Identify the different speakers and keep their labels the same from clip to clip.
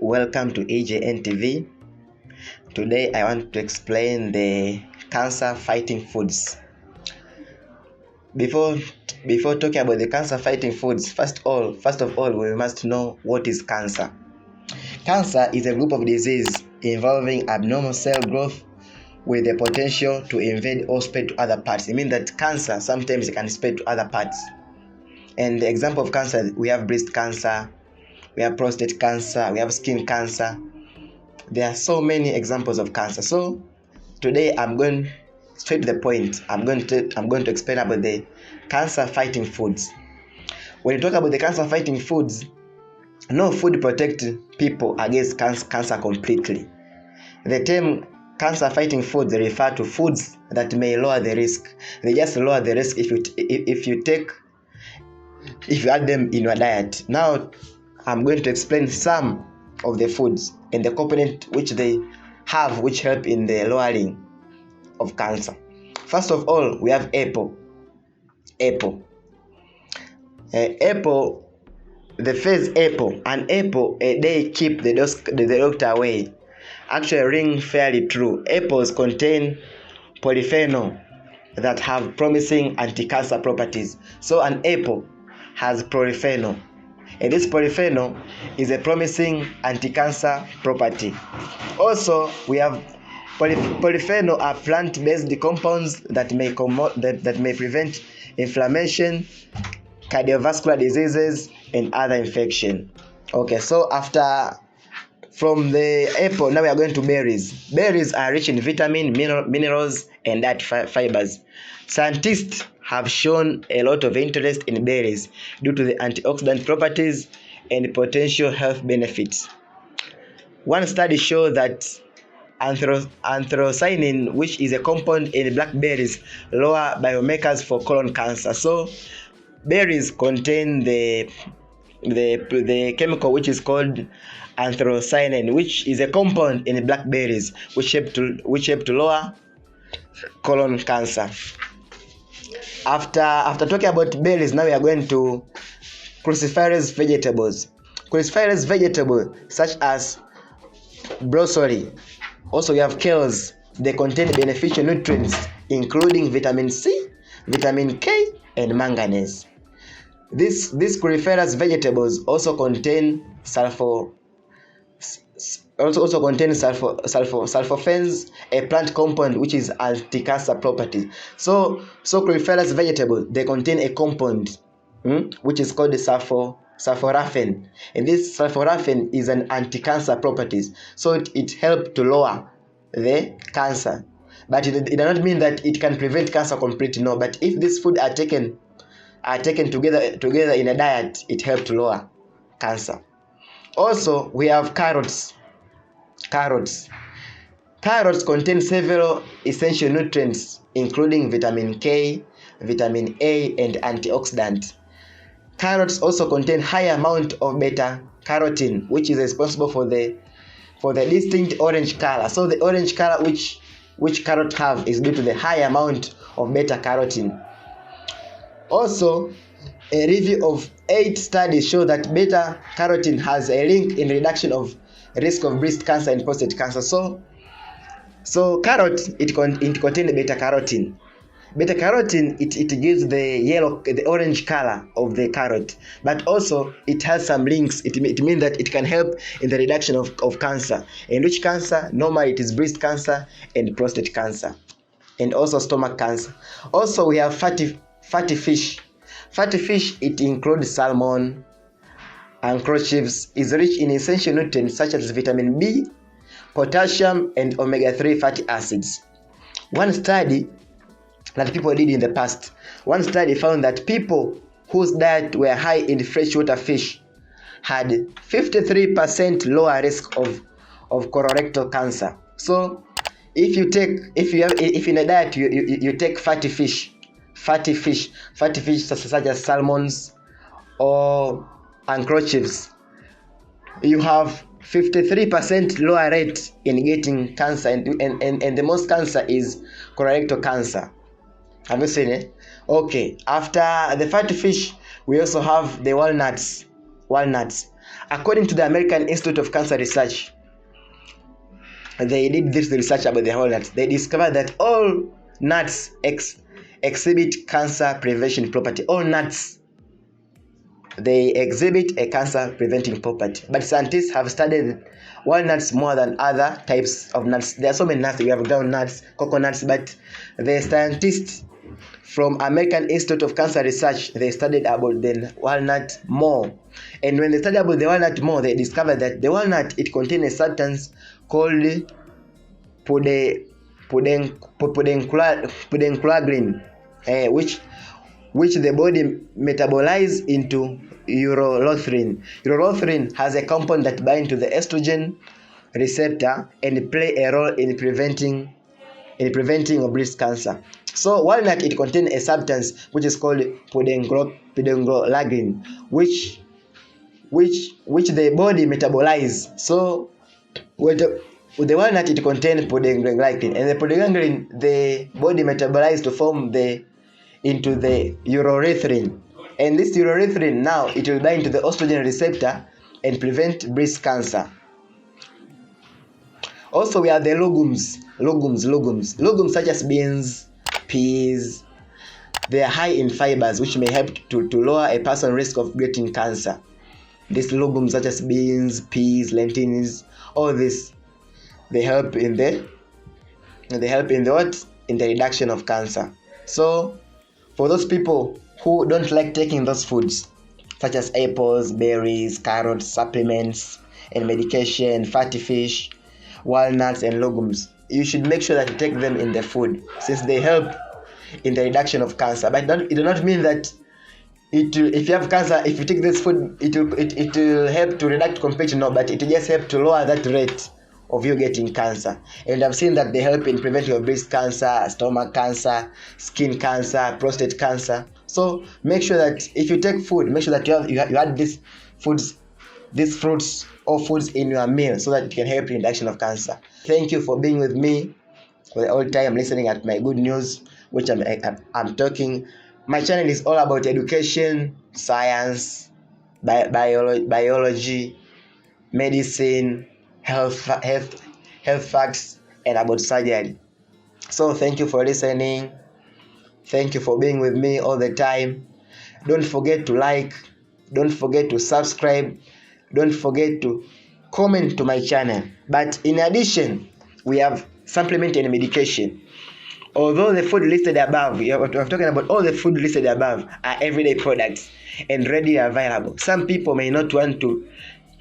Speaker 1: welcome to EJN TV. Today I want to explain the cancer fighting foods. Before talking about the cancer fighting foods, first of all we must know what is cancer. Cancer is a group of disease involving abnormal cell growth with the potential to invade or spread to other parts. It means that cancer sometimes can spread to other parts. And the example of cancer, we have breast cancer, we have prostate cancer, we have skin cancer. There are so many examples of cancer. So today I'm going straight to the point. I'm going to explain about the cancer fighting foods. When you talk about the cancer fighting foods, no food protects people against cancer completely. The term cancer fighting foods refer to foods that may lower the risk. They just lower the risk if you add them in your diet. Now I'm going to explain some of the foods and the component which they have which help in the lowering of cancer. First of all, we have apple. The first apple, an apple a day keep the doctor away. Actually ring fairly true. Apples contain polyphenol that have promising anti-cancer properties. So an apple has polyphenol, and this polyphenol is a promising anti-cancer property. Also, we have polyphenol are plant-based compounds that may prevent inflammation, cardiovascular diseases, and other infection. Okay, so from the apple, now we are going to berries. Berries are rich in vitamin, minerals, and diet fibers. Scientists have shown a lot of interest in berries due to the antioxidant properties and potential health benefits. One study showed that anthocyanin, which is a compound in blackberries, lower biomarkers for colon cancer. So berries contain the chemical which is called anthocyanin, which is a compound in blackberries which help to lower colon cancer. After talking about berries, now we are going to cruciferous vegetables. Cruciferous vegetables such as broccoli. Also we have kales. They contain beneficial nutrients including vitamin C, vitamin K, and manganese. These cruciferous vegetables also contain sulforaphane, a plant compound which is anti-cancer properties. So cruciferous vegetables, they contain a compound which is called the sulforaphane, and this sulforaphane is an anti-cancer properties. So it helps to lower the cancer, but it does not mean that it can prevent cancer completely. No, but if these foods are taken together in a diet, it helps to lower cancer. Also, we have carrots. Carrots contain several essential nutrients including vitamin K, vitamin A, and antioxidants. Carrots also contain high amount of beta carotene, which is responsible for the distinct orange color. So the orange color which carrot have is due to the high amount of beta carotene. Also, a review of 8 studies show that beta carotene has a link in reduction of risk of breast cancer and prostate cancer. So carrot, it contains beta carotene. Beta carotene, it gives the orange color of the carrot, but also it has some links. It means that it can help in the reduction of cancer. And which cancer? Normally it is breast cancer and prostate cancer, and also stomach cancer. Also we have fatty fish. Fatty fish, it includes salmon, anchovies, is rich in essential nutrients such as vitamin B, potassium, and omega-3 fatty acids. One study that people did in the past, one study found that people whose diet were high in freshwater fish had 53% lower risk of colorectal cancer. So if in a diet you take fatty fish such as salmons or anchovies, you have 53% lower rate in getting cancer, and the most cancer is colorectal cancer. Have you seen it? Okay, after the fatty fish, we also have the walnuts. According to the American Institute of Cancer Research, they did this research about the walnuts. They discovered that all nuts exhibit cancer prevention property. All nuts, they exhibit a cancer preventing property. But scientists have studied walnuts more than other types of nuts. There are so many nuts. We have ground nuts, coconuts, but the scientists from American Institute of Cancer Research, they studied about the walnut more. And when they studied about the walnut more, they discovered that the walnut, it contains a substance called pudenglagrin, which the body metabolizes into urolithin. Urolithin has a compound that binds to the estrogen receptor and play a role in preventing breast cancer. So walnut, it contains a substance which is called pudenglagrin, which the body metabolize. So with the walnut, it contains pudenglagrin, and the pudenglagrin, the body metabolize to form into the urolithin, and this urolithin now it will bind to the estrogen receptor and prevent breast cancer. Also, we have the legumes such as beans, peas. They are high in fibers, which may help to lower a person's risk of getting cancer. These legumes such as beans, peas, lentils, all this, they help in the reduction of cancer. So for those people who don't like taking those foods such as apples, berries, carrots, supplements and medication, fatty fish, walnuts and legumes, you should make sure that you take them in the food, since they help in the reduction of cancer. But it does not mean that if you have cancer, if you take this food, it will help to reduce completely. No, but it will just help to lower that rate of you getting cancer. And I've seen that they help in preventing your breast cancer, stomach cancer, skin cancer, prostate cancer. So make sure that if you take food, make sure that you add these fruits or foods in your meal, so that it can help in reduction of cancer. Thank you for being with me for the whole time listening at my good news, which I'm talking. My channel is all about education, science, biology, medicine, health facts, and about surgery. So thank you for listening. Thank you for being with me all the time. Don't forget to like, don't forget to subscribe, don't forget to comment to my channel. But in addition, we have supplement and medication. Although the food listed above, we're talking about all the food listed above are everyday products and readily available. Some people may not want to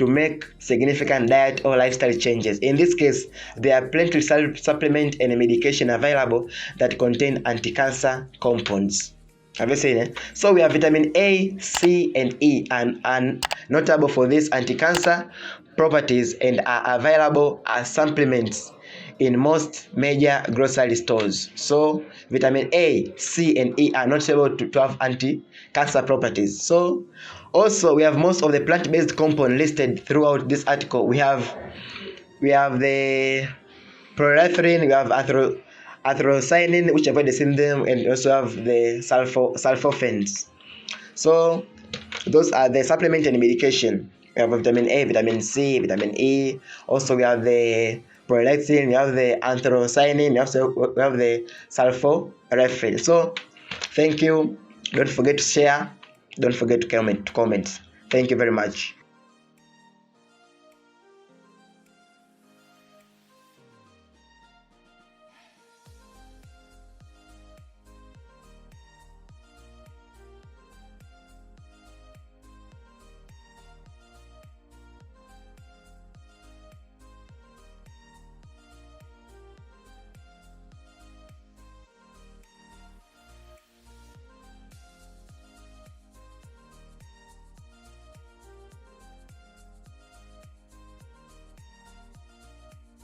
Speaker 1: make significant diet or lifestyle changes. In this case, there are plenty of supplement and medication available that contain anti-cancer compounds. Have you seen it? So we have vitamin A, C, and E, and notable for these anti-cancer properties, and are available as supplements in most major grocery stores. So vitamin A, C, and E are notable to have anti-cancer properties. So also we have most of the plant-based compounds listed throughout this article. We have the prolactin, we have atheroscyanin, which I've already seen them, and also have the sulforaphane. So those are the supplement and medication. We have vitamin A, vitamin C, vitamin E. Also we have the prolactin, we have the atheroscyanin, we have the sulforaphane. So thank you. Don't forget to share. Don't forget to comment. Thank you very much.